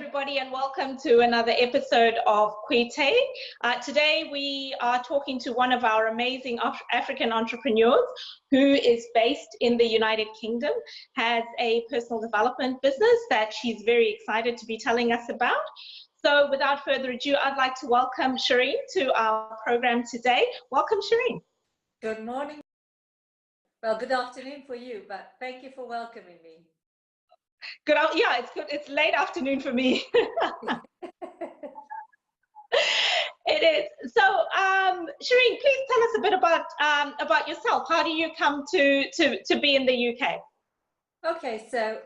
everybody, and welcome to another episode of Kwete. Today, we are talking to one of our amazing African entrepreneurs who is based in the United Kingdom, has a personal development business that she's very excited to be telling us about. So without further ado, I'd like to welcome Shareen to our program today. Welcome, Shareen. Good morning. Well, good afternoon for you, but thank you for welcoming me. Good. Yeah, it's good. It's late afternoon for me. It is. So, Shareen, please tell us a bit about yourself. How do you come to be in the UK? Okay, so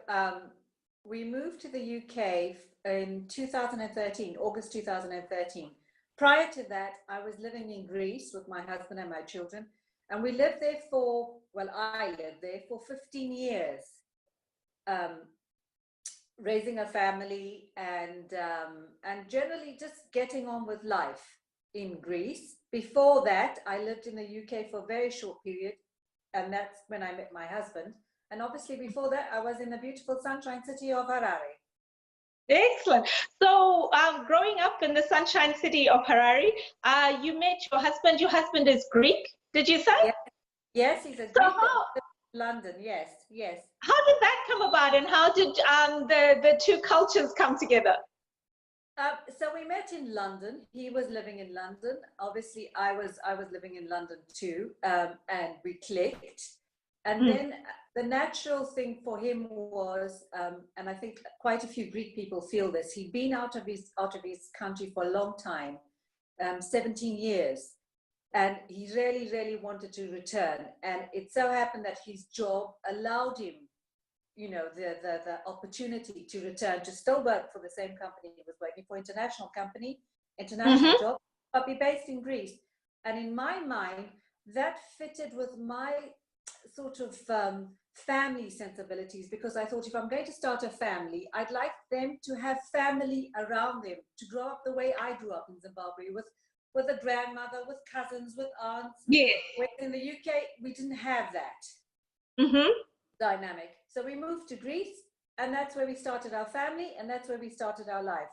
we moved to the UK in 2013, August 2013. Prior to that, I was living in Greece with my husband and my children, and we lived there for, well, I lived there for 15 years. Raising a family and generally just getting on with life in Greece. Before that, I lived in the UK for a very short period, and that's when I met my husband. And obviously before that, I was in the beautiful sunshine city of Harare. Excellent. So, growing up in the sunshine city of Harare, you met your husband. Your husband is Greek, did you say? Yes, he's a Greek. London, yes. How did that come about, and how did the two cultures come together? So we met in London. He was living in London. Obviously, I was living in London too, and we clicked. And then the natural thing for him was, and I think quite a few Greek people feel this. He'd been out of his country for a long time, 17 years. And he really, really wanted to return. And it so happened that his job allowed him, you know, the opportunity to return, to still work for the same company he was working for, international job, but be based in Greece. And in my mind, that fitted with my sort of family sensibilities, because I thought if I'm going to start a family, I'd like them to have family around them, to grow up the way I grew up in Zimbabwe, with a grandmother, with cousins, with aunts. Yes. Where in the UK, we didn't have that dynamic. So we moved to Greece, and that's where we started our family, and that's where we started our life.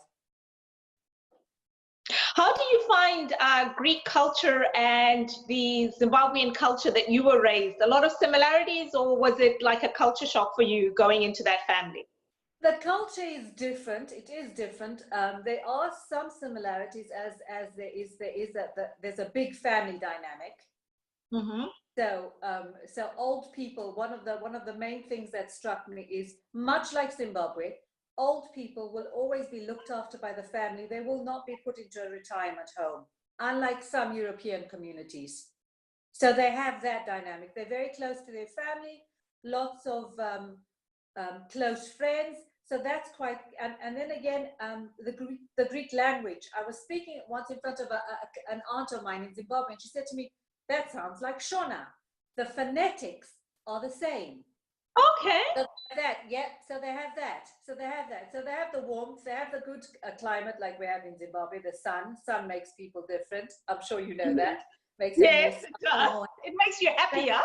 How do you find Greek culture and the Zimbabwean culture that you were raised? A lot of similarities, or was it like a culture shock for you going into that family? The culture is different. It is different. There are some similarities, as there's a big family dynamic. So old people. One of the main things that struck me is, much like Zimbabwe, old people will always be looked after by the family. They will not be put into a retirement home, unlike some European communities. So they have that dynamic. They're very close to their family. Lots of close friends. So that's quite, and then again, the Greek language. I was speaking once in front of an aunt of mine in Zimbabwe, and she said to me, "That sounds like Shona. The phonetics are the same." Okay. So so they have that. So they have the warmth, they have the good climate like we have in Zimbabwe, the sun makes people different. I'm sure you know that. Yes, it does. It makes you happier.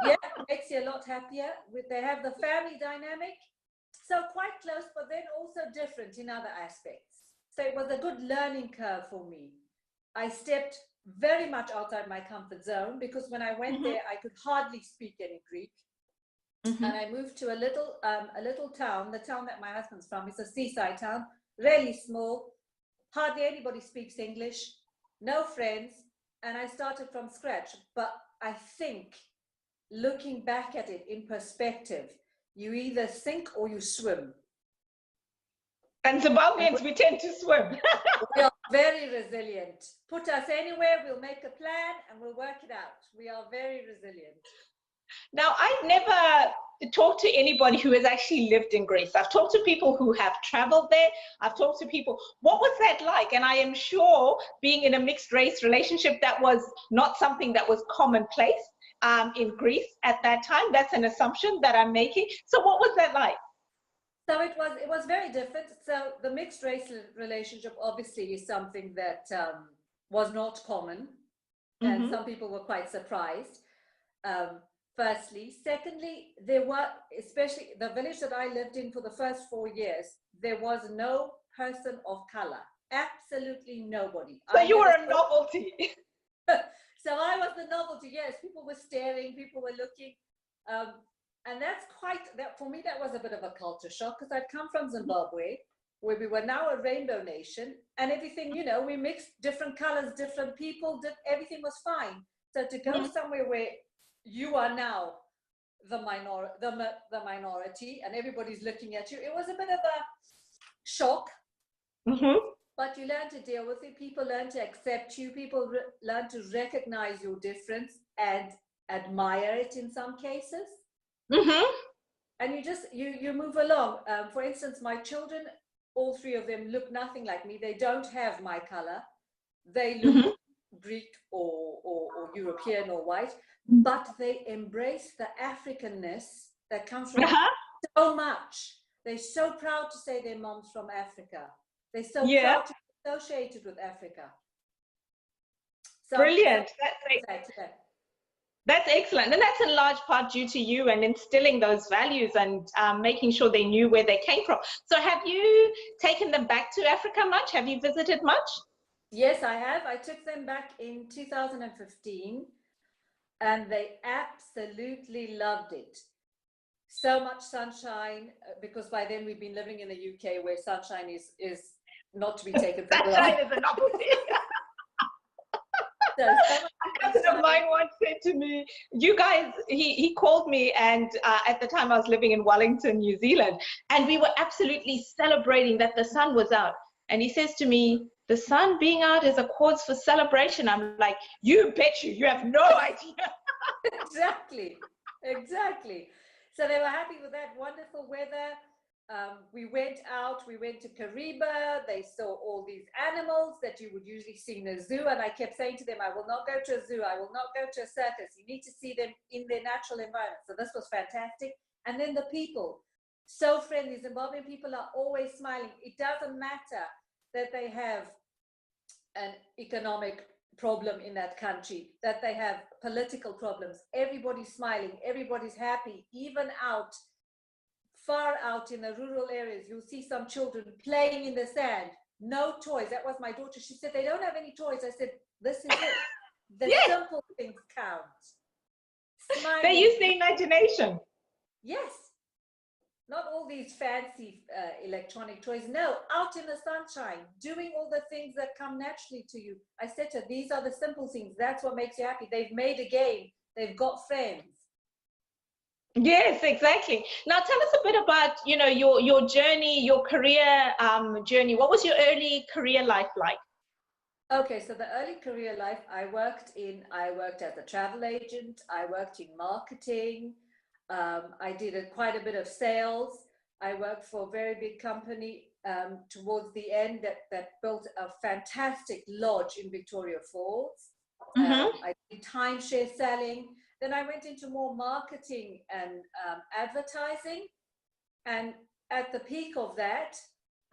Yeah, it makes you a lot happier. They have the family dynamic. So quite close, but then also different in other aspects. So it was a good learning curve for me. I stepped very much outside my comfort zone, because when I went there, I could hardly speak any Greek. And I moved to a little town. The town that my husband's from is a seaside town, really small. Hardly anybody speaks English, no friends. And I started from scratch. But I think, looking back at it in perspective, you either sink or you swim. And Zimbabweans, we tend to swim. We are very resilient. Put us anywhere, we'll make a plan and we'll work it out. We are very resilient. Now, I've never talked to anybody who has actually lived in Greece. I've talked to people who have traveled there. I've talked to people. What was that like? And I am sure, being in a mixed race relationship, that was not something that was commonplace in Greece at that time. That's an assumption that I'm making. So what was that like? So it was very different. So the mixed race relationship obviously is something that was not common, and some people were quite surprised. firstly. Secondly, there were, especially the village that I lived in for the first 4 years, there was no person of color. Absolutely nobody. So you were a novelty. So I was the novelty. Yes, people were staring, people were looking. And that's that for me, that was a bit of a culture shock, because I'd come from Zimbabwe, where we were now a rainbow nation, and everything, we mixed different colors, different people, everything was fine. So to go somewhere where you are now the minority and everybody's looking at you, it was a bit of a shock. But you learn to deal with it. People learn to accept you. People learn to recognize your difference and admire it in some cases. And you just you move along. For instance, my children, all three of them, look nothing like me. They don't have my color. They look Greek or European or white, but they embrace the Africanness that comes from so much. They're so proud to say their mom's from Africa. They're so proud to be associated with Africa. So, brilliant. That's That's excellent. And that's in large part due to you and instilling those values and making sure they knew where they came from. So have you taken them back to Africa much? Have you visited much? Yes, I have. I took them back in 2015 and they absolutely loved it. So much sunshine, because by then we've been living in the UK where sunshine is not to be taken for granted. Sunshine is a novelty. A cousin of mine once said to me, you guys, he called me, and at the time I was living in Wellington, New Zealand, and we were absolutely celebrating that the sun was out. And he says to me, the sun being out is a cause for celebration. I'm like, you bet you have no idea. Exactly. So they were happy with that wonderful weather. We went out, we went to Kariba. They saw all these animals that you would usually see in a zoo. And I kept saying to them, I will not go to a zoo. I will not go to a circus. You need to see them in their natural environment. So this was fantastic. And then the people, so friendly. Zimbabwean people are always smiling. It doesn't matter that they have an economic problem in that country, that they have political problems. Everybody's smiling. Everybody's happy. Even far out in the rural areas, you'll see some children playing in the sand, no toys. That was my daughter. She said, they don't have any toys. I said, this is it. The simple things count. Smiling. They use their imagination. Yes. Not all these fancy electronic toys. No, out in the sunshine, doing all the things that come naturally to you. I said to her, these are the simple things. That's what makes you happy. They've made a game. They've got friends. Yes, exactly. Now tell us a bit about, your journey, your career journey. What was your early career life like? Okay, so the early career life, I worked as a travel agent. I worked in marketing. I did quite a bit of sales. I worked for a very big company towards the end that built a fantastic lodge in Victoria Falls. I did timeshare selling. Then I went into more marketing and advertising. And at the peak of that,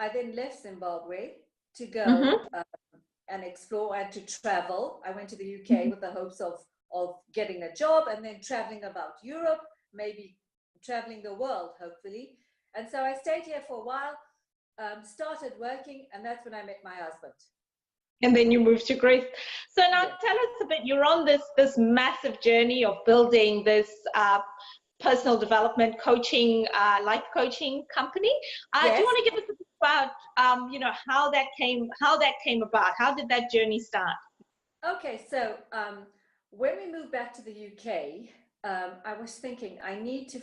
I then left Zimbabwe to go and explore and to travel. I went to the UK with the hopes of getting a job and then traveling about Europe, maybe traveling the world, hopefully. And so I stayed here for a while, started working, and that's when I met my husband. And then you moved to Greece. So now tell us a bit, you're on this massive journey of building this personal development coaching, life coaching company. Do you want to give us a bit about, how that came about? How did that journey start? Okay, so when we moved back to the UK, I was thinking, I need to,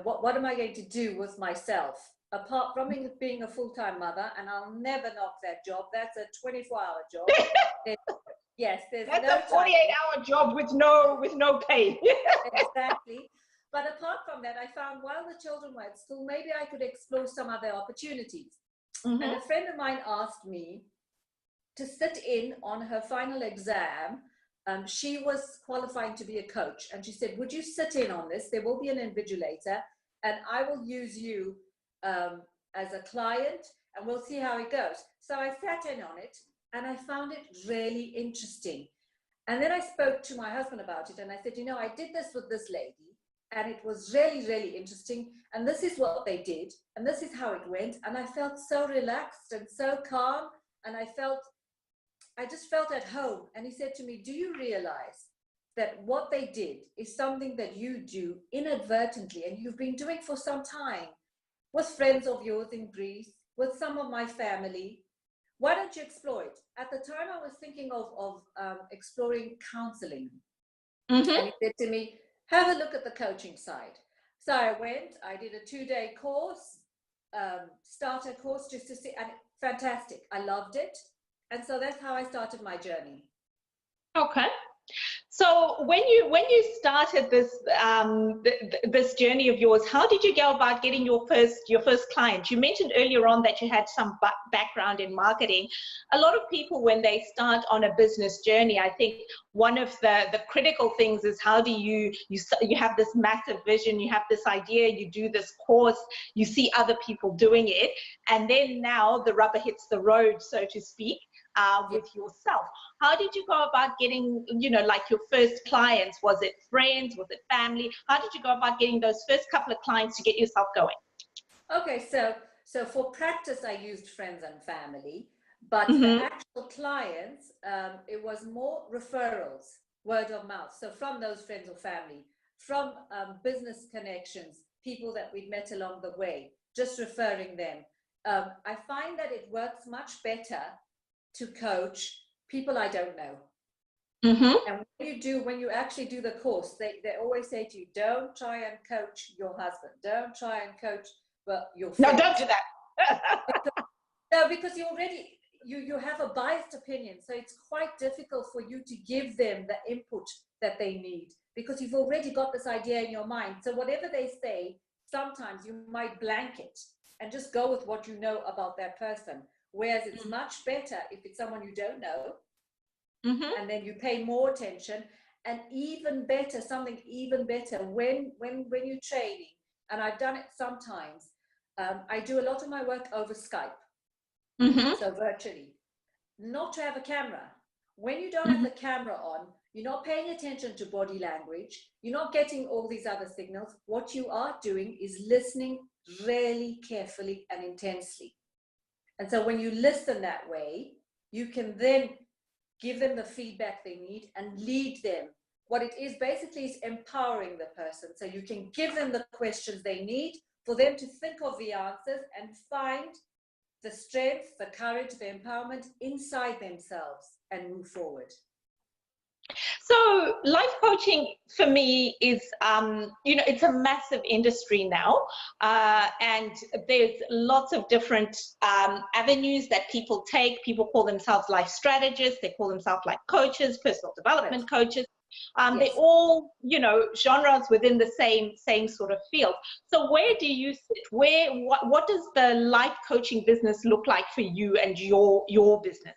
what am I going to do with myself? Apart from being a full-time mother, and I'll never knock that job. That's a 24-hour job. That's a 48-hour job with no pay. Exactly. But apart from that, I found while the children were at school, maybe I could explore some other opportunities. And a friend of mine asked me to sit in on her final exam. She was qualifying to be a coach, and she said, would you sit in on this? There will be an invigilator, and I will use you as a client, and we'll see how it goes. So I sat in on it, and I found it really interesting. And then I spoke to my husband about it, and I said, I did this with this lady, And it was really, really interesting. And this is what they did. And this is how it went. And I felt so relaxed and so calm. And I just felt at home. And he said to me, do you realize that what they did is something that you do inadvertently and you've been doing for some time with friends of yours in Greece, with some of my family? Why don't you explore it? At the time, I was thinking of exploring counseling. Mm-hmm. And he said to me, have a look at the coaching side. So I went, I did a 2-day course, starter course, just to see, and fantastic. I loved it. And so that's how I started my journey. Okay. So when you started this this journey of yours, how did you go about getting your first client? You mentioned earlier on that you had some background in marketing. A lot of people, when they start on a business journey, I think one of the critical things is how do you have this massive vision, you have this idea, you do this course, you see other people doing it, and then now the rubber hits the road, so to speak. With yourself. How did you go about getting, like your first clients? Was it friends? Was it family? How did you go about getting those first couple of clients to get yourself going? Okay, so for practice, I used friends and family, but Mm-hmm. the actual clients, it was more referrals, word of mouth. So from those friends or family, from business connections, people that we'd met along the way, just referring them. I find that it works much better to coach people I don't know. Mm-hmm. And when you actually do the course, they always say to you, don't try and coach your husband. Don't try and coach your friend. No, don't do that. No, because you have a biased opinion. So it's quite difficult for you to give them the input that they need because you've already got this idea in your mind. So whatever they say, sometimes you might blank it and just go with what you know about that person. Whereas it's much better if it's someone you don't know, Mm-hmm. and then you pay more attention. And even better, something even better, when you're training, and I've done it sometimes, I do a lot of my work over Skype, Mm-hmm. so virtually, not to have a camera. When you don't Mm-hmm. have the camera on, you're not paying attention to body language, you're not getting all these other signals. What you are doing is listening really carefully and intensely. And so when you listen that way, you can then give them the feedback they need and lead them. What it is basically is empowering the person. So you can give them the questions they need for them to think of the answers and find the strength, the courage, the empowerment inside themselves and move forward. So life coaching for me is, it's a massive industry now, and there's lots of different avenues that people take. People call themselves life strategists. They call themselves life coaches, personal development coaches. Yes. They're all, genres within the same sort of field. So where do you sit? What does the life coaching business look like for you and your business?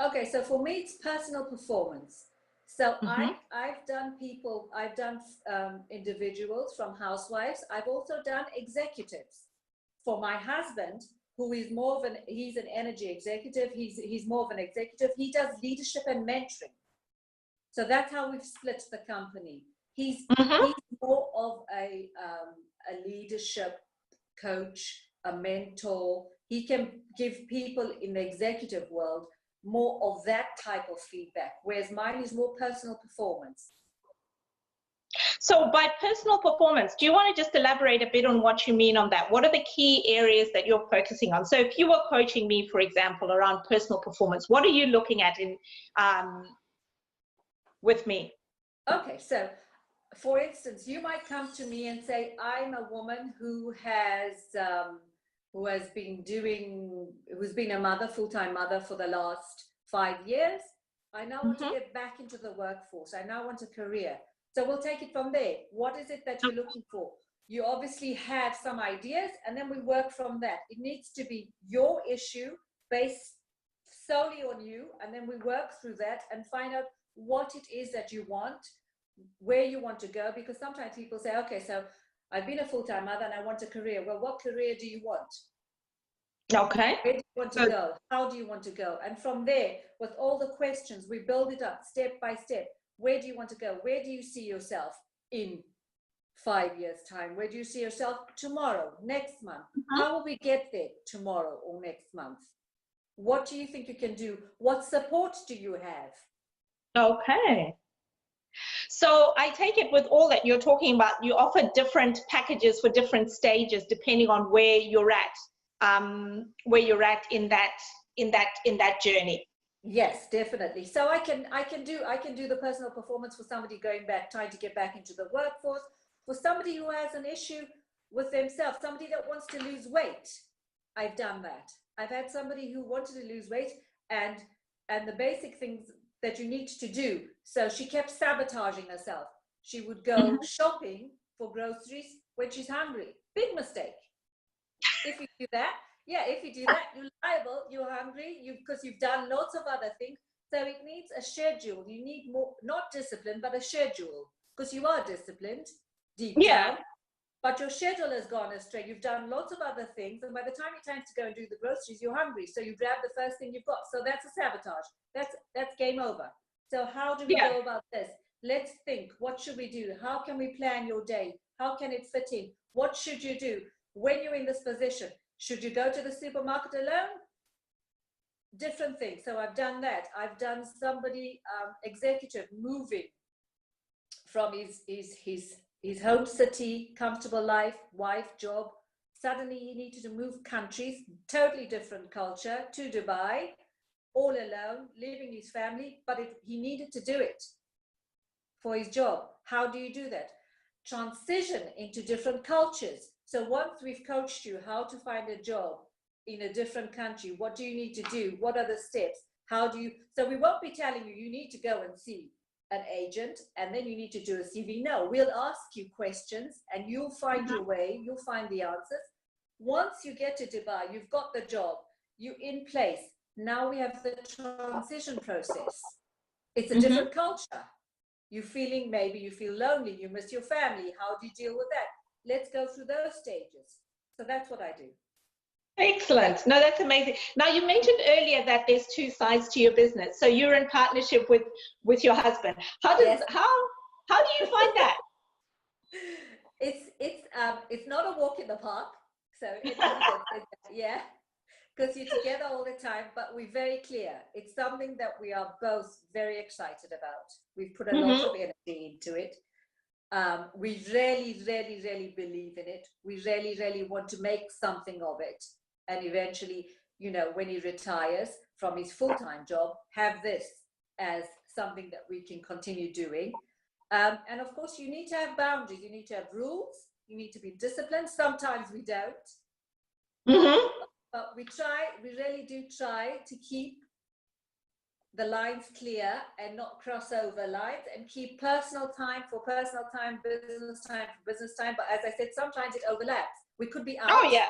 Okay, so for me, it's personal performance. So Mm-hmm. I've done individuals from housewives. I've also done executives. For my husband, who is he's an energy executive. He's more of an executive. He does leadership and mentoring. So that's how we've split the company. He's more of a leadership coach, a mentor. He can give people in the executive world more of that type of feedback, whereas mine is more personal performance. So by personal performance, do you want to just elaborate a bit on what you mean on that? What are the key areas that you're focusing on? So if you were coaching me, for example, around personal performance, what are you looking at with me? Okay, so for instance, you might come to me and say, I'm a woman who's been a mother, full-time mother for the last 5 years. I now want to get back into the workforce. I now want a career. So we'll take it from there. What is it that you're looking for? You obviously have some ideas, and then we work from that. It needs to be your issue based solely on you, and then we work through that and find out what it is that you want, where you want to go, because sometimes people say, okay, so I've been a full-time mother and I want a career. Well, what career do you want? Okay. Where do you want to go? How do you want to go? And from there, with all the questions, we build it up step by step. Where do you want to go? Where do you see yourself in 5 years' time? Where do you see yourself tomorrow, next month? How will we get there tomorrow or next month? What do you think you can do? What support do you have? Okay. So I take it with all that you're talking about, you offer different packages for different stages depending on where you're at in that journey. Yes, definitely. So I can do the personal performance for somebody going back, trying to get back into the workforce, for somebody who has an issue with themselves, somebody that wants to lose weight. I've done that. I've had somebody who wanted to lose weight and the basic things that you need to do. So she kept sabotaging herself. She would go shopping for groceries when she's hungry. Big mistake. If you do that, if you do that, you're liable, you're hungry, because you've done lots of other things. So it needs a schedule. You need more, not discipline, but a schedule, because you are disciplined deep down, but your schedule has gone astray. You've done lots of other things, and by the time it's time to go and do the groceries, you're hungry. So you grab the first thing you've got. So that's a sabotage. That's game over. So how do we go about this? Let's think. What should we do? How can we plan your day? How can it fit in? What should you do when you're in this position? Should you go to the supermarket alone? Different things. So I've done that. I've done somebody executive moving from his home city, comfortable life, wife, job. Suddenly he needed to move countries, totally different culture, to Dubai, all alone, leaving his family, but he needed to do it for his job. How do you do that? Transition into different cultures. So once we've coached you how to find a job in a different country, what do you need to do? What are the steps? How do you, so we won't be telling you, you need to go and see an agent and then you need to do a CV. No, we'll ask you questions and you'll find your way, you'll find the answers. Once you get to Dubai, you've got the job, you're in place. Now we have the transition process. It's a different culture. You're feeling, maybe you feel lonely, you miss your family. How do you deal with that? Let's go through those stages. So that's what I do. Excellent. No, that's amazing. Now, you mentioned earlier that there's two sides to your business. So you're in partnership with your husband. How do you find that? It's not a walk in the park. So because you're together all the time, but we're very clear. It's something that we are both very excited about. We've put a lot of energy into it. We really, really, really believe in it. We really, really want to make something of it. And eventually, when he retires from his full-time job, have this as something that we can continue doing. And of course, you need to have boundaries. You need to have rules. You need to be disciplined. Sometimes we don't. But we really do try to keep the lines clear and not cross over lines, and keep personal time for personal time, business time for business time. But as I said, sometimes it overlaps. We could be out. Oh, yeah.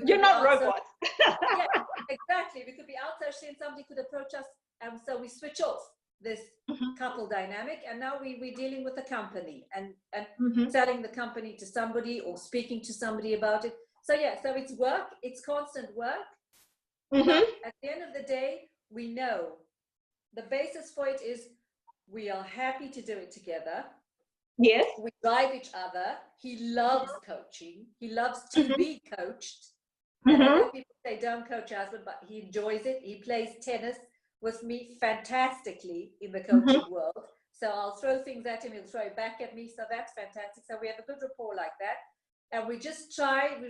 You're not robots. Yeah, exactly. We could be out socially and somebody could approach us. And so we switch off this couple dynamic. And now we're dealing with a company and selling the company to somebody or speaking to somebody about it. So so it's work. It's constant work. But at the end of the day, we know the basis for it is we are happy to do it together. Yes. We drive each other. He loves coaching. He loves to be coached. And I know people say don't coach your husband, but he enjoys it. He plays tennis with me fantastically in the coaching world. So I'll throw things at him, he'll throw it back at me. So that's fantastic. So we have a good rapport like that. And we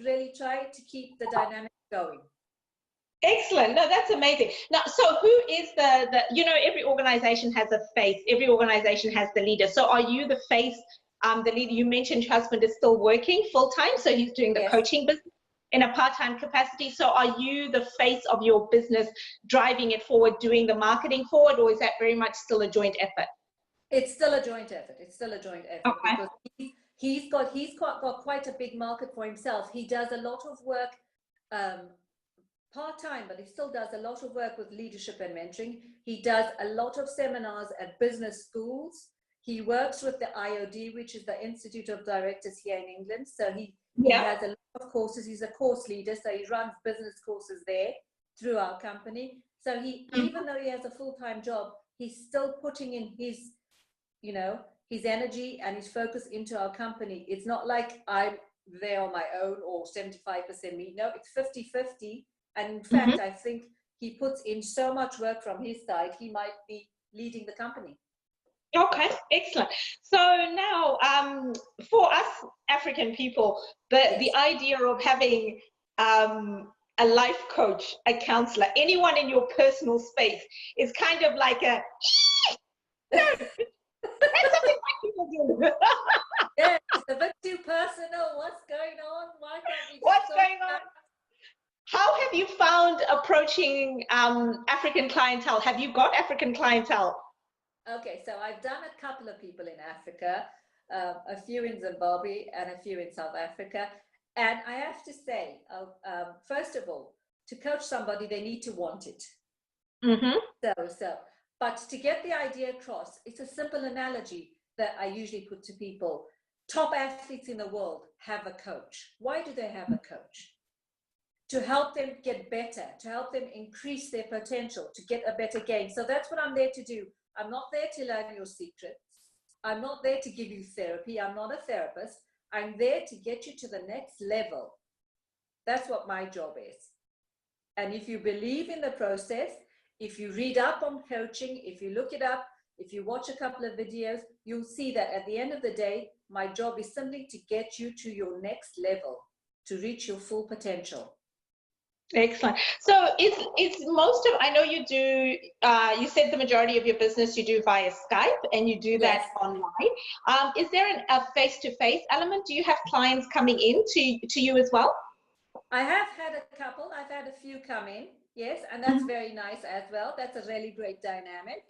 really try to keep the dynamic going. Excellent. No, that's amazing. Now, so who is the every organization has a face, every organization has the leader. So are you the face, the leader? You mentioned your husband is still working full-time, so he's doing the coaching business in a part-time capacity. So are you the face of your business, driving it forward, doing the marketing forward, or is that very much still a joint effort? It's still a joint effort. Okay. Because he's got quite a big market for himself. He does a lot of work part-time, but he still does a lot of work with leadership and mentoring. He does a lot of seminars at business schools. He works with the IOD, which is the Institute of Directors here in England. So he has a lot of courses. He's a course leader, so he runs business courses there through our company. So he, even though he has a full-time job, he's still putting in his, his energy and his focus into our company. It's not like I'm there on my own or 75% me. No, it's 50-50. And in fact, I think he puts in so much work from his side, he might be leading the company. Okay, excellent. So now, for us African people, the idea of having a life coach, a counselor, anyone in your personal space is kind of like a that's something white people do. Yeah, it's a bit too personal. What's going on? Why can't we just What's going on? How have you found approaching African clientele? Have you got African clientele? Okay, so I've done a couple of people in Africa, a few in Zimbabwe and a few in South Africa. And I have to say, first of all, to coach somebody, they need to want it. But to get the idea across, it's a simple analogy that I usually put to people. Top athletes in the world have a coach. Why do they have a coach? To help them get better, to help them increase their potential, to get a better game. So that's what I'm there to do. I'm not there to learn your secrets. I'm not there to give you therapy. I'm not a therapist. I'm there to get you to the next level. That's what my job is. And if you believe in the process, if you read up on coaching, if you look it up, if you watch a couple of videos, you'll see that at the end of the day, my job is simply to get you to your next level, to reach your full potential. Excellent. So it's most of, I know you do, you said the majority of your business you do via Skype and you do that online. Is there a face-to-face element? Do you have clients coming in to you as well? I have had a couple. I've had a few come in, yes, and that's very nice as well. That's a really great dynamic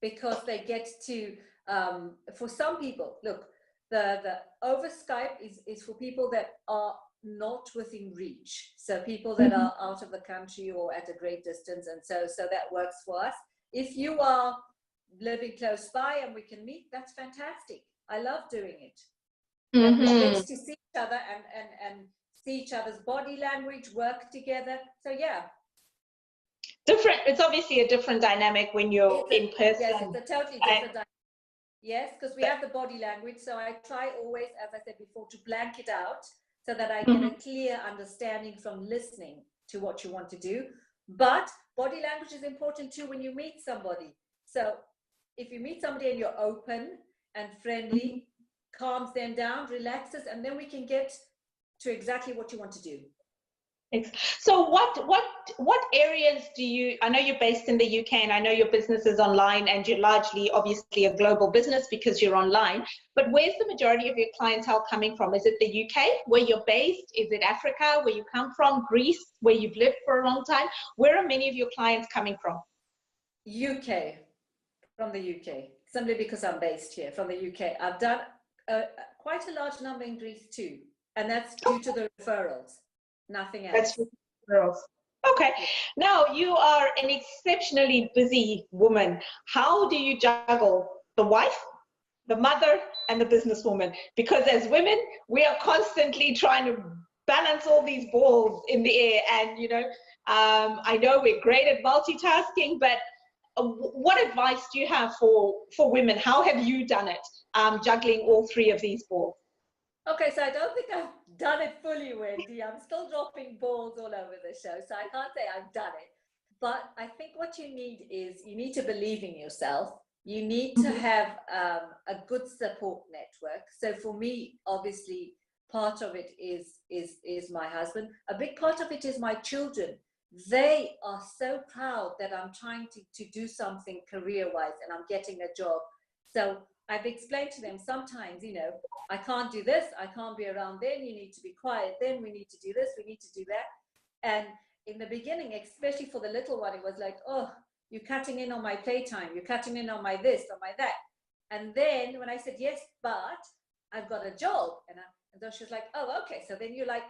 because they get to, for some people, look, the over Skype is for people that are not within reach, so people that are out of the country or at a great distance, and so that works for us. If you are living close by and we can meet, that's fantastic. I love doing it. And we get to see each other and see each other's body language, work together. So yeah, different. It's obviously a different dynamic when you're in person. Yes, it's a totally different dynamic. Yes, because we have the body language, so I try always, as I said before, to blank it out so that I get a clear understanding from listening to what you want to do. But body language is important too when you meet somebody. So if you meet somebody and you're open and friendly, calms them down, relaxes, and then we can get to exactly what you want to do. So what areas do you, I know you're based in the UK and I know your business is online and you're largely obviously a global business because you're online, but where's the majority of your clientele coming from? Is it the UK where you're based? Is it Africa where you come from? Greece where you've lived for a long time? Where are many of your clients coming from? UK, from the UK, simply because I'm based here from the UK. I've done quite a large number in Greece too, and that's due to the referrals. Nothing else. That's referrals. Okay. Now you are an exceptionally busy woman. How do you juggle the wife, the mother, and the businesswoman? Because as women, we are constantly trying to balance all these balls in the air. And you know, I know we're great at multitasking, but what advice do you have for women? How have you done it, juggling all three of these balls? Okay, so I don't think I've done it fully, Wendy. I'm still dropping balls all over the show, so I can't say I've done it. But I think what you need is you need to believe in yourself. You need to have a good support network. So for me, obviously, part of it is my husband. A big part of it is my children. They are so proud that I'm trying to do something career-wise and I'm getting a job. So I've explained to them sometimes, you know, I can't do this, I can't be around then, you need to be quiet then, we need to do this, we need to do that. And in the beginning, especially for the little one, it was like, oh, you're cutting in on my playtime, you're cutting in on my this, on my that. And then when I said, yes, but I've got a job. And then she was like, oh, okay. So then you're like,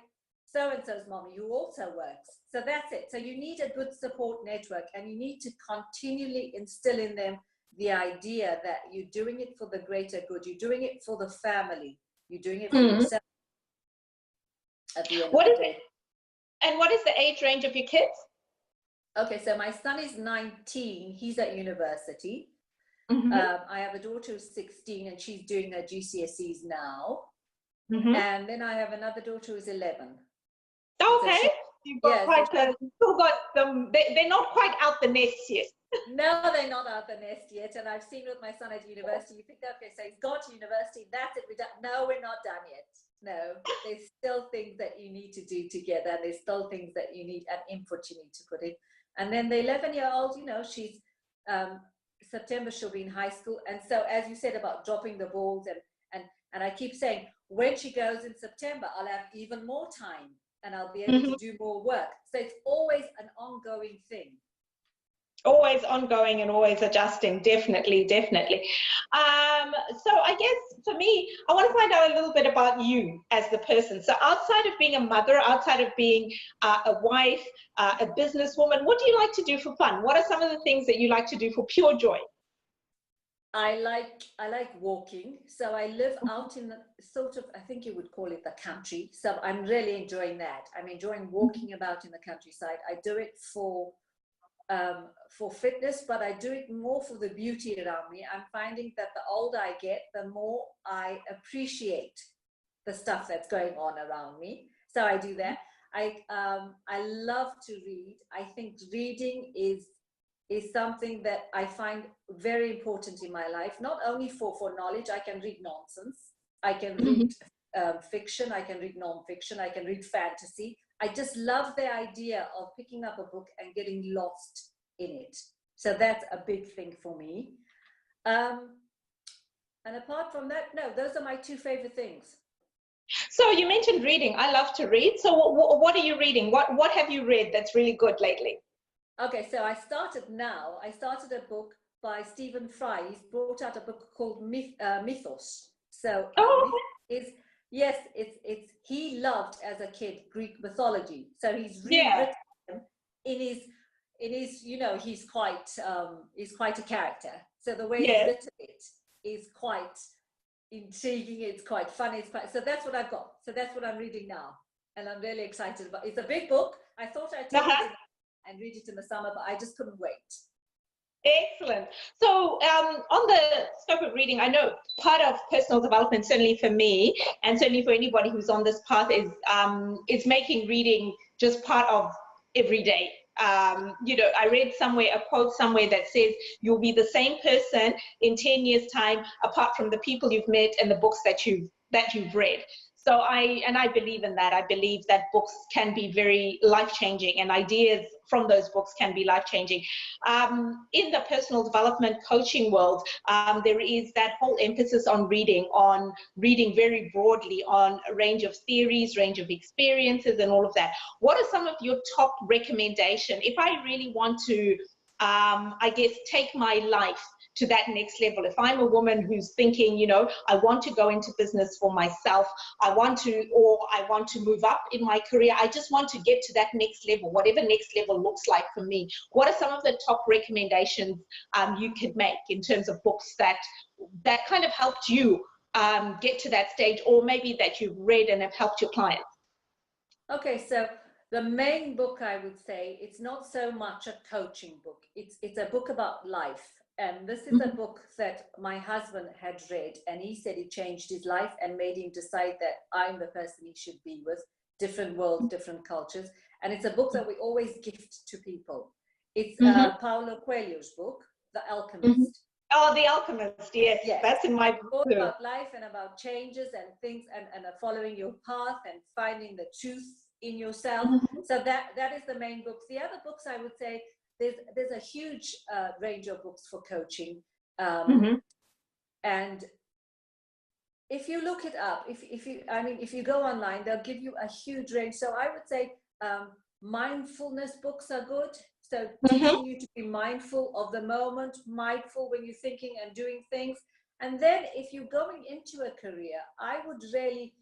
so-and-so's mommy who also works. So that's it. So you need a good support network and you need to continually instill in them the idea that you're doing it for the greater good. You're doing it for the family. You're doing it for yourself at the end of the day. And what is the age range of your kids? Okay, so my son is 19. He's at university. I have a daughter who's 16 and she's doing her GCSEs now. Mm-hmm. And then I have another daughter who's 11. Okay. So You've got still got them. They're not quite out the nest yet. No, they're not out the nest yet. And I've seen with my son at university, you think, okay, so he's gone to university, that's it, we're done. No, we're not done yet. No, there's still things that you need to do together. And there's still things that you need and input you need to put in. And then the 11-year-old, you know, she's, September she'll be in high school. And so as you said about dropping the balls and I keep saying, when she goes in September, I'll have even more time and I'll be able to do more work. So it's always an ongoing thing. Always ongoing and always adjusting, definitely. So I guess for me, I want to find out a little bit about you as the person. So outside of being a mother, outside of being a wife, a businesswoman, what do you like to do for fun? What are some of the things that you like to do for pure joy? I like walking. So I live out in the sort of, I think you would call it the country. So I'm really enjoying that. I'm enjoying walking about in the countryside. I do it for fitness, but I do it more for the beauty around me. I'm finding that the older I get, the more I appreciate the stuff that's going on around me. So I do that. I love to read. I think reading is something that I find very important in my life, not only for knowledge. I can read nonsense, I can read fiction, I can read non-fiction, I can read fantasy. I just love the idea of picking up a book and getting lost in it. So that's a big thing for me. And apart from that, no, those are my two favorite things. So you mentioned reading. I love to read. So what are you reading? What have you read that's really good lately? Okay, so I started a book by Stephen Fry. He's brought out a book called Mythos. So it's he loved as a kid Greek mythology. So he's rewritten them in his you know, he's quite a character. So the way he's written it is quite intriguing, it's quite funny, so that's what I've got. So that's what I'm reading now. And I'm really excited about it. It's a big book. I thought I'd take it and read it in the summer, but I just couldn't wait. Excellent. So on the scope of reading, I know part of personal development, certainly for me, and certainly for anybody who's on this path, is making reading just part of every day. You know, I read somewhere, a quote somewhere that says, you'll be the same person in 10 years' time, apart from the people you've met and the books that you've read. So I believe in that. I believe that books can be very life-changing, and ideas from those books can be life-changing. In the personal development coaching world, there is that whole emphasis on reading very broadly, on a range of theories, range of experiences, and all of that. What are some of your top recommendations? If I really want to, I guess, take my life to that next level. If I'm a woman who's thinking, you know, I want to go into business for myself, I want to move up in my career, I just want to get to that next level, whatever next level looks like for me. What are some of the top recommendations you could make in terms of books that kind of helped you get to that stage, or maybe that you've read and have helped your clients? Okay, so the main book, I would say, it's not so much a coaching book. It's a book about life. And this is a book that my husband had read, and he said it changed his life and made him decide that I'm the person he should be with. Different worlds, different cultures. And it's a book that we always gift to people. It's Paulo Coelho's book, The Alchemist. Oh, The Alchemist, yes. That's in my book. All about life and about changes and things, and following your path and finding the truth in yourself. So that is the main books. The other books, I would say, there's a huge range of books for coaching, and if you look it up, if you go online, they'll give you a huge range. So I would say mindfulness books are good. So teaching you to be mindful of the moment, mindful when you're thinking and doing things. And then if you're going into a career, I would really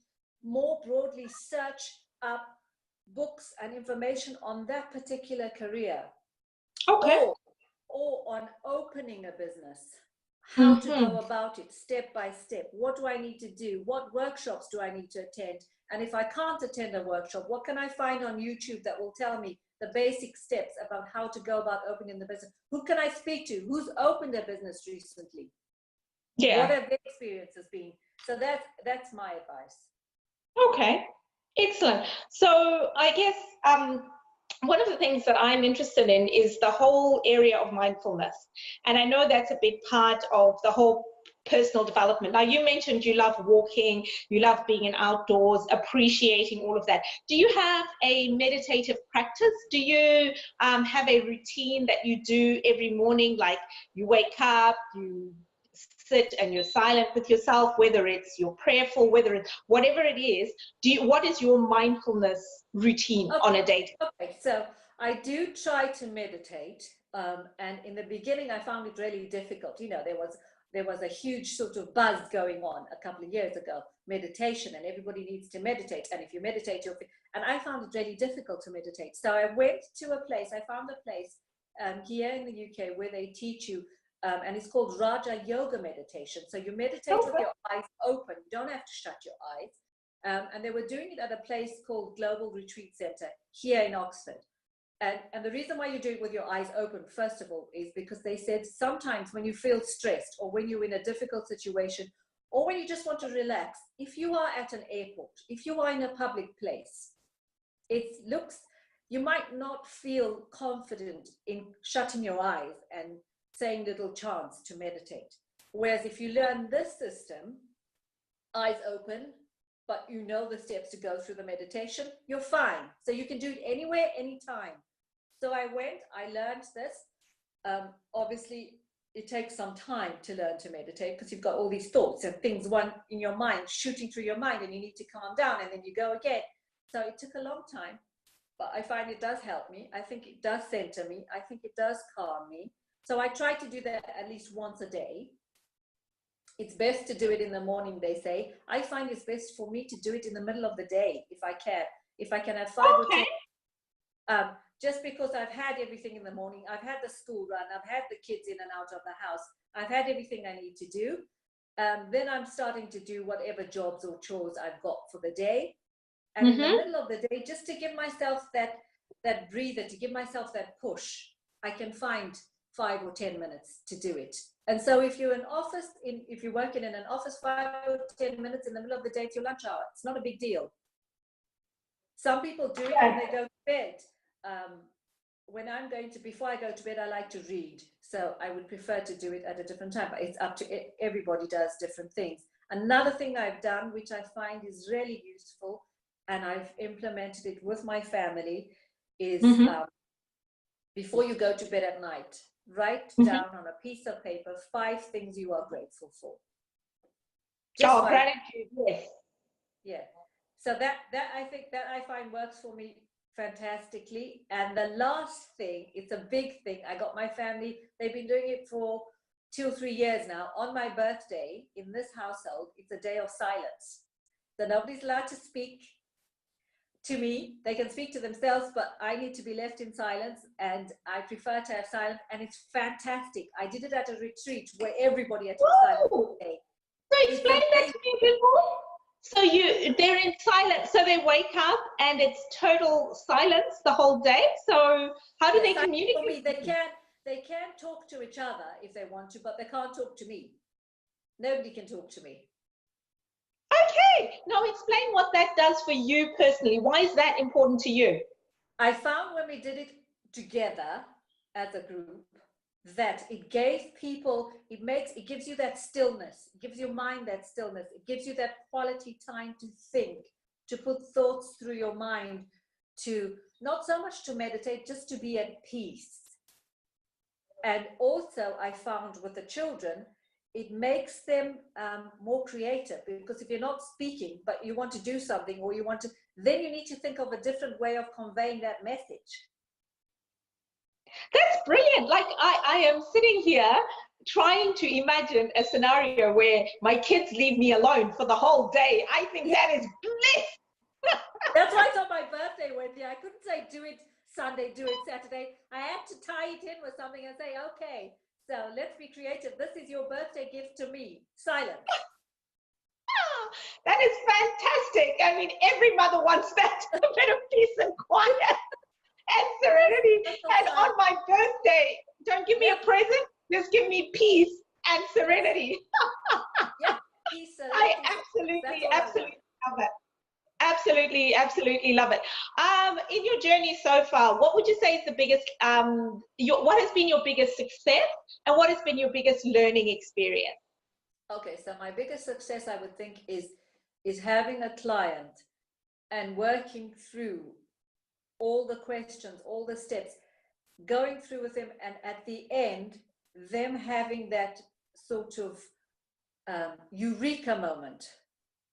more broadly search up books and information on that particular career. Okay. Or on opening a business, how to go about it step by step. What do I need to do? What workshops do I need to attend? And if I can't attend a workshop, what can I find on YouTube that will tell me the basic steps about how to go about opening the business. Who can I speak to? Who's opened their business recently? Yeah. What have their experiences been? So that's my advice. Okay, excellent. So I guess one of the things that I'm interested in is the whole area of mindfulness. And I know that's a big part of the whole personal development. Now, you mentioned you love walking, you love being in outdoors, appreciating all of that. Do you have a meditative practice? Do you have a routine that you do every morning, like you wake up, you sit and you're silent with yourself, whether it's you're prayerful, whether it's whatever it is, what is your mindfulness routine on a day? Okay, so I do try to meditate, and in the beginning I found it really difficult. You know, there was a huge sort of buzz going on a couple of years ago, meditation, and everybody needs to meditate, and if you meditate, and I found it really difficult to meditate. So I went to a place, I found a place here in the UK where they teach you, and it's called Raja Yoga meditation. So you meditate with your eyes open. You don't have to shut your eyes. And they were doing it at a place called Global Retreat Center here in Oxford. And the reason why you do it with your eyes open, first of all, is because they said sometimes when you feel stressed or when you're in a difficult situation or when you just want to relax, if you are at an airport, if you are in a public place, you might not feel confident in shutting your eyes and saying little chants to meditate. Whereas if you learn this system, eyes open, but you know the steps to go through the meditation, you're fine. So you can do it anywhere, anytime. So I learned this. Obviously, it takes some time to learn to meditate because you've got all these thoughts and things in your mind, shooting through your mind, and you need to calm down and then you go again. So it took a long time, but I find it does help me. I think it does center me. I think it does calm me. So I try to do that at least once a day. It's best to do it in the morning, they say. I find it's best for me to do it in the middle of the day, if I can. If I can have 5 or 10. Just because I've had everything in the morning, I've had the school run, I've had the kids in and out of the house, I've had everything I need to do. Then I'm starting to do whatever jobs or chores I've got for the day. And in the middle of the day, just to give myself that breather, to give myself that push, I can find 5 or 10 minutes to do it. And so if you're if you're working in an office, 5 or 10 minutes in the middle of the day, it's your lunch hour. It's not a big deal. Some people do it when they go to bed. Before I go to bed, I like to read. So I would prefer to do it at a different time, but it's up to everybody does different things. Another thing I've done, which I find is really useful, and I've implemented it with my family, is before you go to bed at night, write down on a piece of paper 5 things you are grateful for. Gratitude, yes. Yeah. So that I think that I find works for me fantastically. And the last thing, it's a big thing. I got my family, they've been doing it for 2 or 3 years now. On my birthday, in this household, it's a day of silence. So nobody's allowed to speak to me. They can speak to themselves, but I need to be left in silence, and I prefer to have silence, and it's fantastic. I did it at a retreat where everybody had to be silent all day. So explain that to me a bit more. So they're in silence, so they wake up and it's total silence the whole day. So how do they communicate? They can talk to each other if they want to, but they can't talk to me. Nobody can talk to me. Okay, now explain what that does for you personally. Why is that important to you? I found when we did it together as a group that it gave people, it gives you that stillness, it gives your mind that stillness, it gives you that quality time to think, to put thoughts through your mind, to not so much to meditate, just to be at peace. And also I found with the children, it makes them more creative, because if you're not speaking, but you want to do something, or then you need to think of a different way of conveying that message. That's brilliant. Like I am sitting here trying to imagine a scenario where my kids leave me alone for the whole day. I think that is bliss. That's why it's on my birthday, Wendy. I couldn't say do it Sunday, do it Saturday. I had to tie it in with something and say, okay, so let's be creative. This is your birthday gift to me. Silence. That is fantastic. I mean, every mother wants that, a bit of peace and quiet. and serenity. And Time. on my birthday, don't give me a present, just give me peace and serenity. Yeah, peace, I serenity. absolutely love it. Absolutely, absolutely love it. In your journey so far, what would you say is the biggest, what has been your biggest success and what has been your biggest learning experience? Okay, so my biggest success, I would think, is having a client and working through all the questions, all the steps, going through with them, and at the end, them having that sort of eureka moment.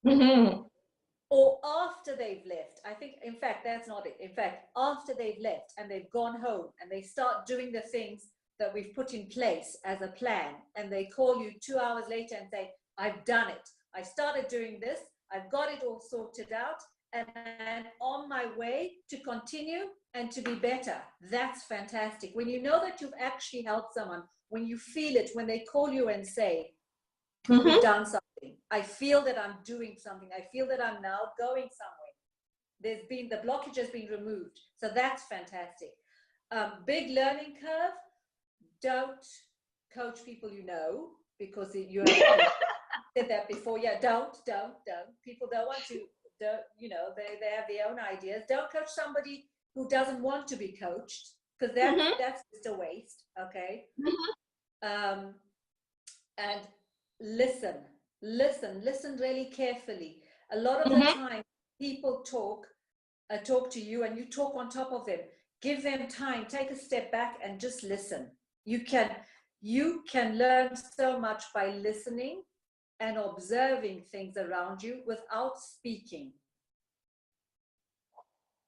Mm-hmm. Or after they've left. I think, in fact, that's not it. In fact, after they've left and they've gone home and they start doing the things that we've put in place as a plan, and they call you 2 hours later and say, I've done it. I started doing this. I've got it all sorted out, and I'm on my way to continue and to be better. That's fantastic. When you know that you've actually helped someone, when you feel it, when they call you and say, we've done something. I feel that I'm doing something. I feel that I'm now going somewhere. The blockage has been removed. So that's fantastic. Big learning curve. Don't coach people you know, because you said that before. Yeah, don't. People don't want to, they have their own ideas. Don't coach somebody who doesn't want to be coached, because that's just a waste. Okay. And listen really carefully. A lot of the time people talk to you and you talk on top of them. Give them time, take a step back and just listen. You can learn so much by listening and observing things around you without speaking.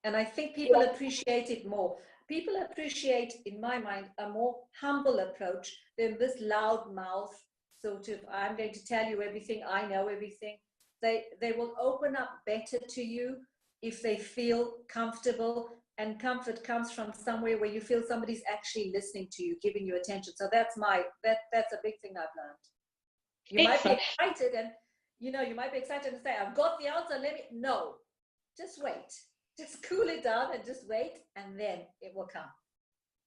And I think people appreciate it more. People appreciate, in my mind, a more humble approach than this loud mouth sort of, I'm going to tell you everything, I know everything. They will open up better to you if they feel comfortable, and comfort comes from somewhere where you feel somebody's actually listening to you, giving you attention. So that's a big thing I've learned. You might be excited and you might be excited and say, I've got the answer, no, just wait. Just cool it down and just wait, and then it will come.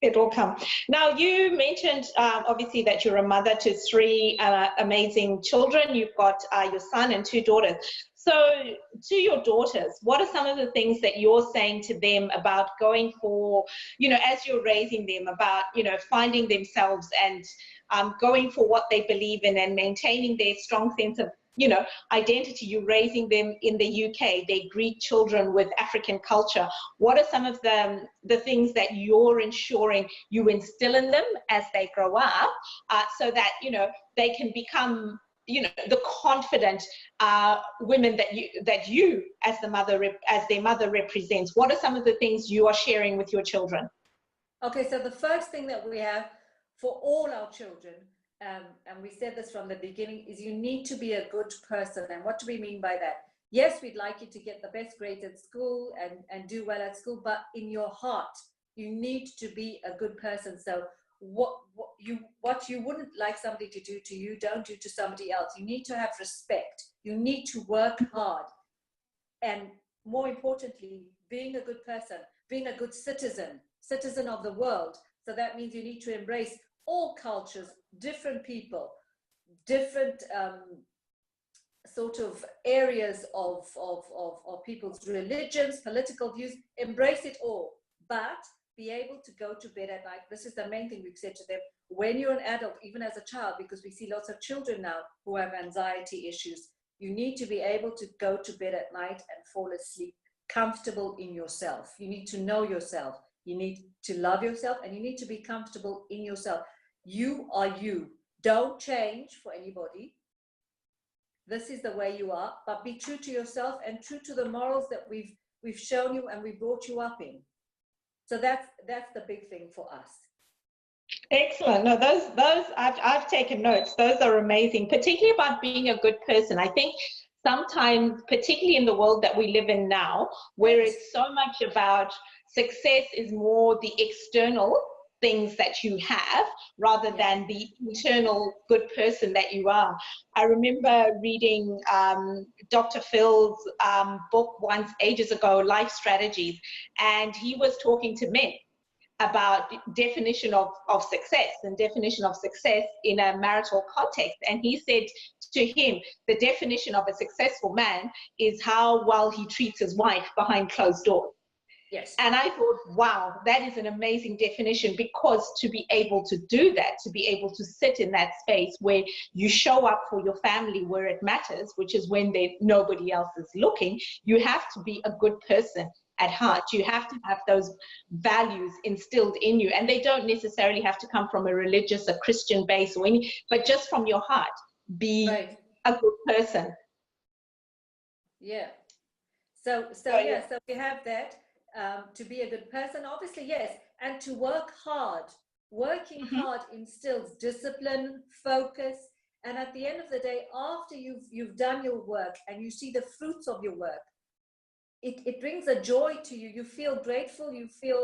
It will come. Now, you mentioned obviously that you're a mother to 3 amazing children. You've got your son and 2 daughters. So to your daughters, what are some of the things that you're saying to them about going for, as you're raising them, about, finding themselves and going for what they believe in and maintaining their strong sense of identity? You're raising them in the UK. They Greek children with African culture. What are some of the things that you're ensuring you instill in them as they grow up, so that they can become the confident women that you as their mother represents? What are some of the things you are sharing with your children? Okay, so the first thing that we have for all our children, and we said this from the beginning, is you need to be a good person. And what do we mean by that? Yes, we'd like you to get the best grades at school and do well at school, but in your heart, you need to be a good person. So what you wouldn't like somebody to do to you, don't do to somebody else. You need to have respect. You need to work hard. And more importantly, being a good person, being a good citizen of the world. So that means you need to embrace all cultures, different people, different sort of areas of people's religions, political views. Embrace it all, but be able to go to bed at night. This is the main thing we've said to them. When you're an adult, even as a child, because we see lots of children now who have anxiety issues, you need to be able to go to bed at night and fall asleep comfortable in yourself. You need to know yourself. You need to love yourself, and you need to be comfortable in yourself. You are you. Don't change for anybody. This is the way you are, but be true to yourself and true to the morals that we've shown you and we brought you up in. So that's the big thing for us. Excellent. No, those I've taken notes. Those are amazing, particularly about being a good person. I think sometimes, particularly in the world that we live in now, where it's so much about success is more the external things that you have rather than the internal good person that you are. I remember reading Dr. Phil's book once ages ago, Life Strategies, and he was talking to men about definition of success and definition of success in a marital context. And he said to him, the definition of a successful man is how well he treats his wife behind closed doors. Yes. And I thought, wow, that is an amazing definition, because to be able to do that, to be able to sit in that space where you show up for your family where it matters, which is when nobody else is looking, you have to be a good person at heart. You have to have those values instilled in you, and they don't necessarily have to come from a religious, a Christian base or any, but just from your heart, be a good person. Yeah. So we have that, to be a good person, obviously, yes, and to work hard. Working hard instills discipline, focus, and at the end of the day, after you've done your work and you see the fruits of your work, it brings a joy to you. You feel grateful, you feel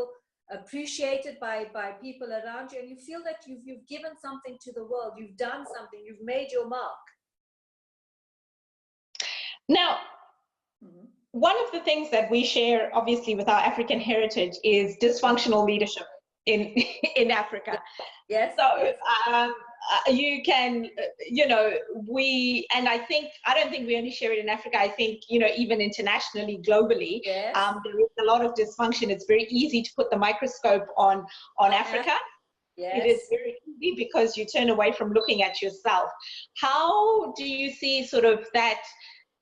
appreciated by people around you, and you feel that you've given something to the world, you've done something, you've made your mark. Now, one of the things that we share, obviously, with our African heritage is dysfunctional leadership in Africa. Yes. So you can, and I don't think we only share it in Africa. I think, even internationally, globally, yes. There is a lot of dysfunction. It's very easy to put the microscope on Africa. Yes. It is very easy because you turn away from looking at yourself. How do you see sort of that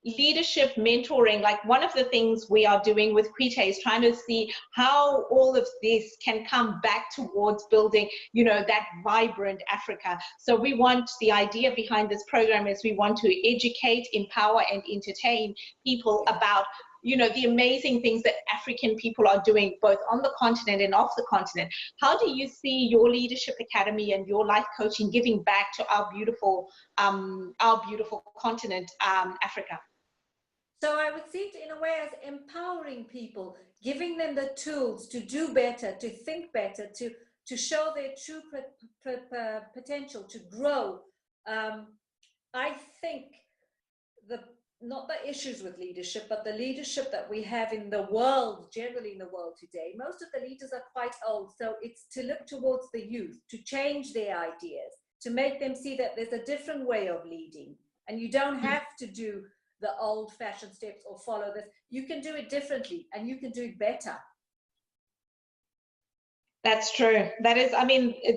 leadership mentoring? Like, one of the things we are doing with Quite is trying to see how all of this can come back towards building, that vibrant Africa. So the idea behind this program is we want to educate, empower, and entertain people about, the amazing things that African people are doing both on the continent and off the continent. How do you see your Leadership Academy and your life coaching giving back to our beautiful continent, Africa? So I would see it in a way as empowering people, giving them the tools to do better, to think better, to show their true potential, to grow. I think not the issues with leadership, but the leadership that we have in the world, generally in the world today, most of the leaders are quite old. So it's to look towards the youth, to change their ideas, to make them see that there's a different way of leading. And you don't have to do the old-fashioned steps or follow this. You can do it differently, and you can do it better. That's true. That is,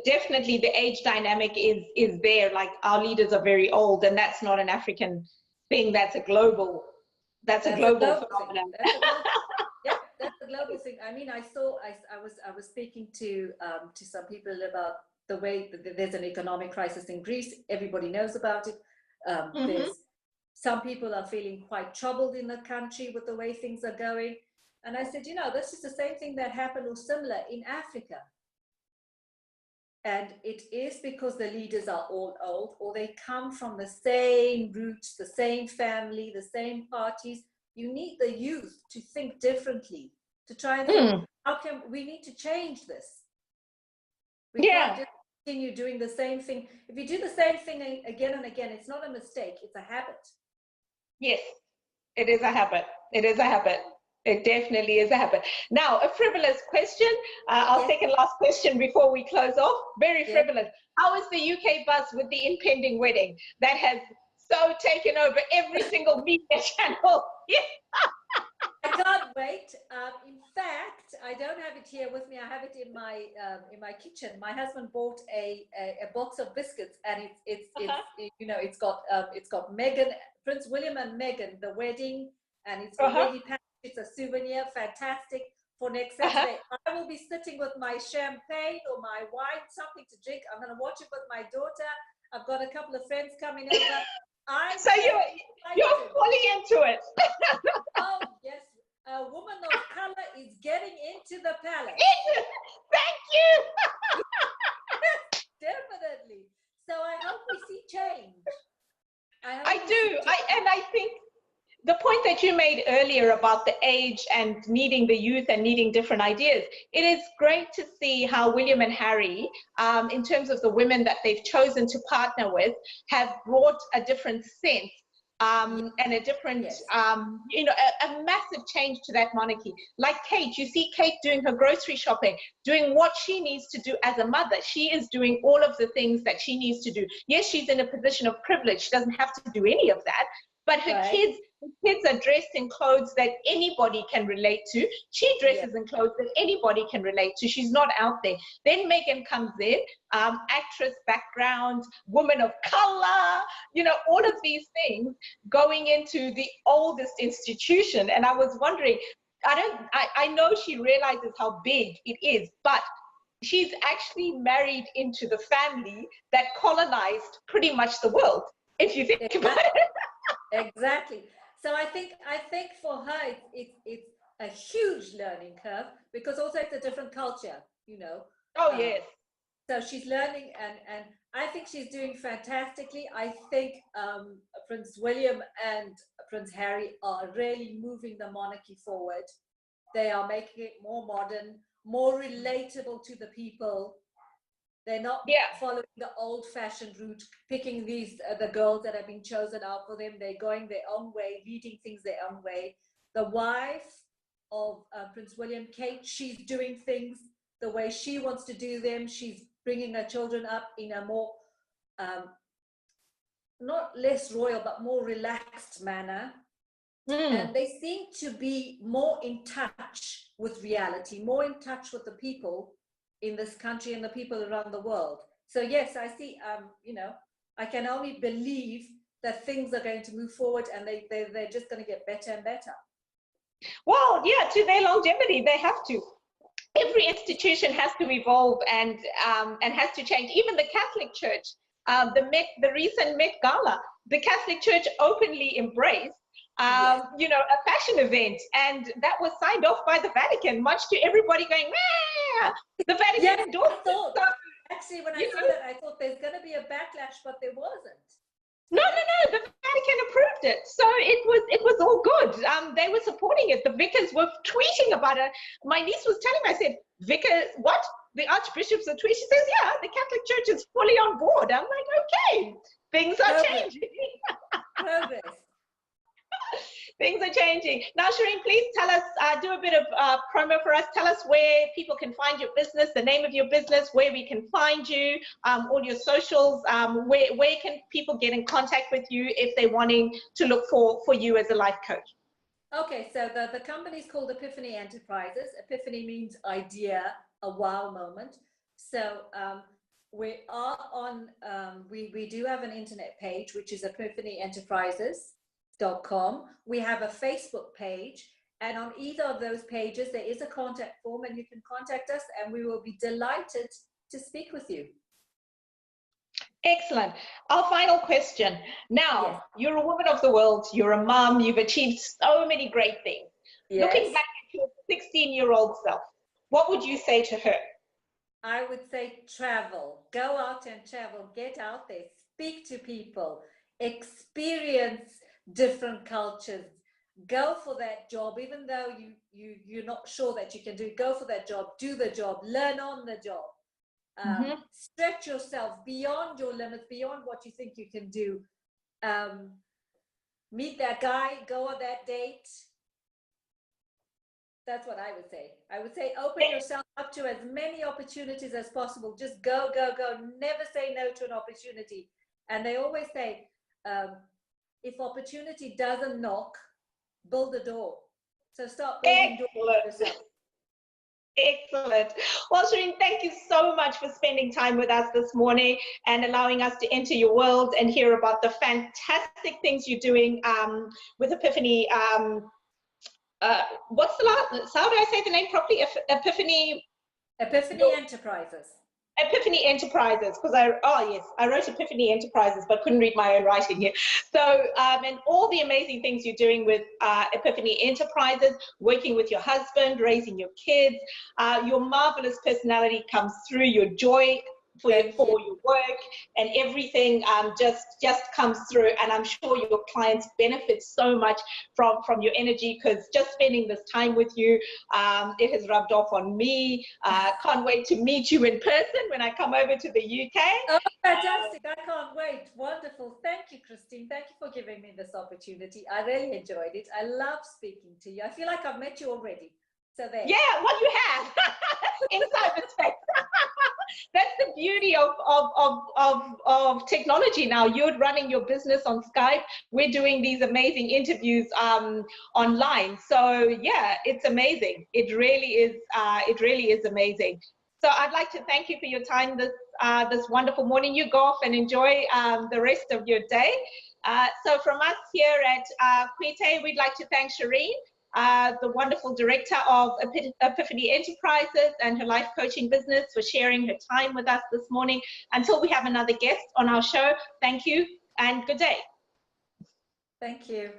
definitely the age dynamic is there. Like, our leaders are very old, and that's not an African thing. That's a global phenomenon. That's a global thing. I was speaking to some people about the way that there's an economic crisis in Greece. Everybody knows about it. Some people are feeling quite troubled in the country with the way things are going. And I said, this is the same thing that happened or similar in Africa. And it is because the leaders are all old, or they come from the same roots, the same family, the same parties. You need the youth to think differently, to try and think, how can we need to change this? We can't just continue doing the same thing. If you do the same thing again and again, it's not a mistake, it's a habit. Yes, it is a habit. It is a habit. It definitely is a habit. Now, a frivolous question, our second last question before we close off. Very frivolous. How is the UK buzz with the impending wedding that has so taken over every single media channel? I can't wait. In fact, I don't have it here with me. I have it in my kitchen. My husband bought a box of biscuits, and it's got Meghan, Prince William and Meghan, the wedding, and it's already packed. It's a souvenir, fantastic, for next Saturday. I will be sitting with my champagne or my wine, something to drink. I'm going to watch it with my daughter. I've got a couple of friends coming over. So you're fully into it. Oh, yes. A woman of color is getting into the palace. Thank you. Definitely. So I hope we see change. I do. I think the point that you made earlier about the age and needing the youth and needing different ideas, it is great to see how William and Harry, in terms of the women that they've chosen to partner with, have brought a different sense and a different, Yes. you know, a massive change to that monarchy. Like Kate, you see Kate doing her grocery shopping, doing what she needs to do as a mother. She is doing all of the things that she needs to do. Yes, she's in a position of privilege. She doesn't have to do any of that, but her Right. kids are dressed in clothes that anybody can relate to. She Yeah. dresses in clothes that anybody can relate to. She's not out there. Then Meghan comes in, actress background, woman of color, you know, all of these things going into the oldest institution. And I was wondering, I know she realizes how big it is, but she's actually married into the family that colonized pretty much the world, if you think about Exactly. it. Exactly. So I think for her it's a huge learning curve, because also it's a different culture, you know. Oh, Um, yes. so she's learning, and I think she's doing fantastically. I think Prince William and Prince Harry are really moving the monarchy forward. They are making it more modern, more relatable to the people. They're not Yeah. following the old-fashioned route, picking these the girls that have been chosen out for them. They're going their own way, leading things their own way. The wife of Prince William, Kate, she's doing things the way she wants to do them. She's bringing her children up in a more, not less royal, but more relaxed manner. Mm. And they seem to be more in touch with reality, more in touch with the people in this country and the people around the world. So yes, I see, you know, I can only believe that things are going to move forward, and they're just going to get better and better. Well, yeah, to their longevity, they have to. Every institution has to evolve and has to change. Even the Catholic Church, the recent Met Gala, the Catholic Church openly embraced, Yes. you know, a fashion event, and that was signed off by the Vatican, much to everybody going, "Meh!" The Vatican Yes, I endorsed it. thought, So, actually, when I you saw know, that, I thought there's going to be a backlash, but there wasn't. So no, no, that's no. The Vatican approved it, so it was all good. They were supporting it. The vicars were tweeting about it. My niece was telling me, I said, "Vicar, what? The archbishops are tweeting?" She says, "Yeah, the Catholic Church is fully on board." I'm like, "Okay, things are progress. changing." Progress. Things are changing. Now, Shareen, please tell us, do a bit of promo for us. Tell us where people can find your business, the name of your business, where we can find you, all your socials. Where can people get in contact with you if they're wanting to look for you as a life coach? Okay, so the company is called Epiphany Enterprises. Epiphany means idea, a wow moment. So we are on, we do have an internet page, which is epiphany-enterprises.com. We have a Facebook page, and on either of those pages, there is a contact form, and you can contact us, and we will be delighted to speak with you. Excellent. Our final question. Now, Yes. you're a woman of the world, you're a mom, you've achieved so many great things. Looking Yes. back at your 16-year-old self, what would you say to her? I would say travel, go out and travel, get out there, speak to people, experience different cultures, go for that job, even though you're not sure that you can do it, go for that job, do the job, learn on the job, stretch yourself beyond your limits, beyond what you think you can do, meet that guy, go on that date. That's what I would say. I would say open yourself up to as many opportunities as possible. Just go, go, go. Never say no to an opportunity. And they always say, if opportunity doesn't knock, build a door. So start building doors for yourself. Excellent. Well, Shareen, thank you so much for spending time with us this morning and allowing us to enter your world and hear about the fantastic things you're doing with Epiphany. What's the last, how do I say the name properly? Epiphany Enterprises. Epiphany Enterprises, because I wrote Epiphany Enterprises, but couldn't read my own writing here. So, and all the amazing things you're doing with Epiphany Enterprises, working with your husband, raising your kids, your marvelous personality comes through, your joy for your work, and everything just comes through, and I'm sure your clients benefit so much from your energy, because just spending this time with you, it has rubbed off on me. Can't wait to meet you in person when I come over to the UK. Oh, fantastic. I can't wait. Wonderful. Thank you, Christine. Thank you for giving me this opportunity. I really enjoyed it. I love speaking to you. I feel like I've met you already. So there. Yeah, well, you have. In cyberspace. That's the beauty of technology now. You're running your business on Skype. We're doing these amazing interviews online. So yeah, it's amazing. It really is. It really is amazing. So I'd like to thank you for your time this wonderful morning. You go off and enjoy the rest of your day. So from us here at Kwite, we'd like to thank Shareen, the wonderful director of Epiphany Enterprises and her life coaching business, for sharing her time with us this morning. Until we have another guest on our show, thank you and good day. Thank you.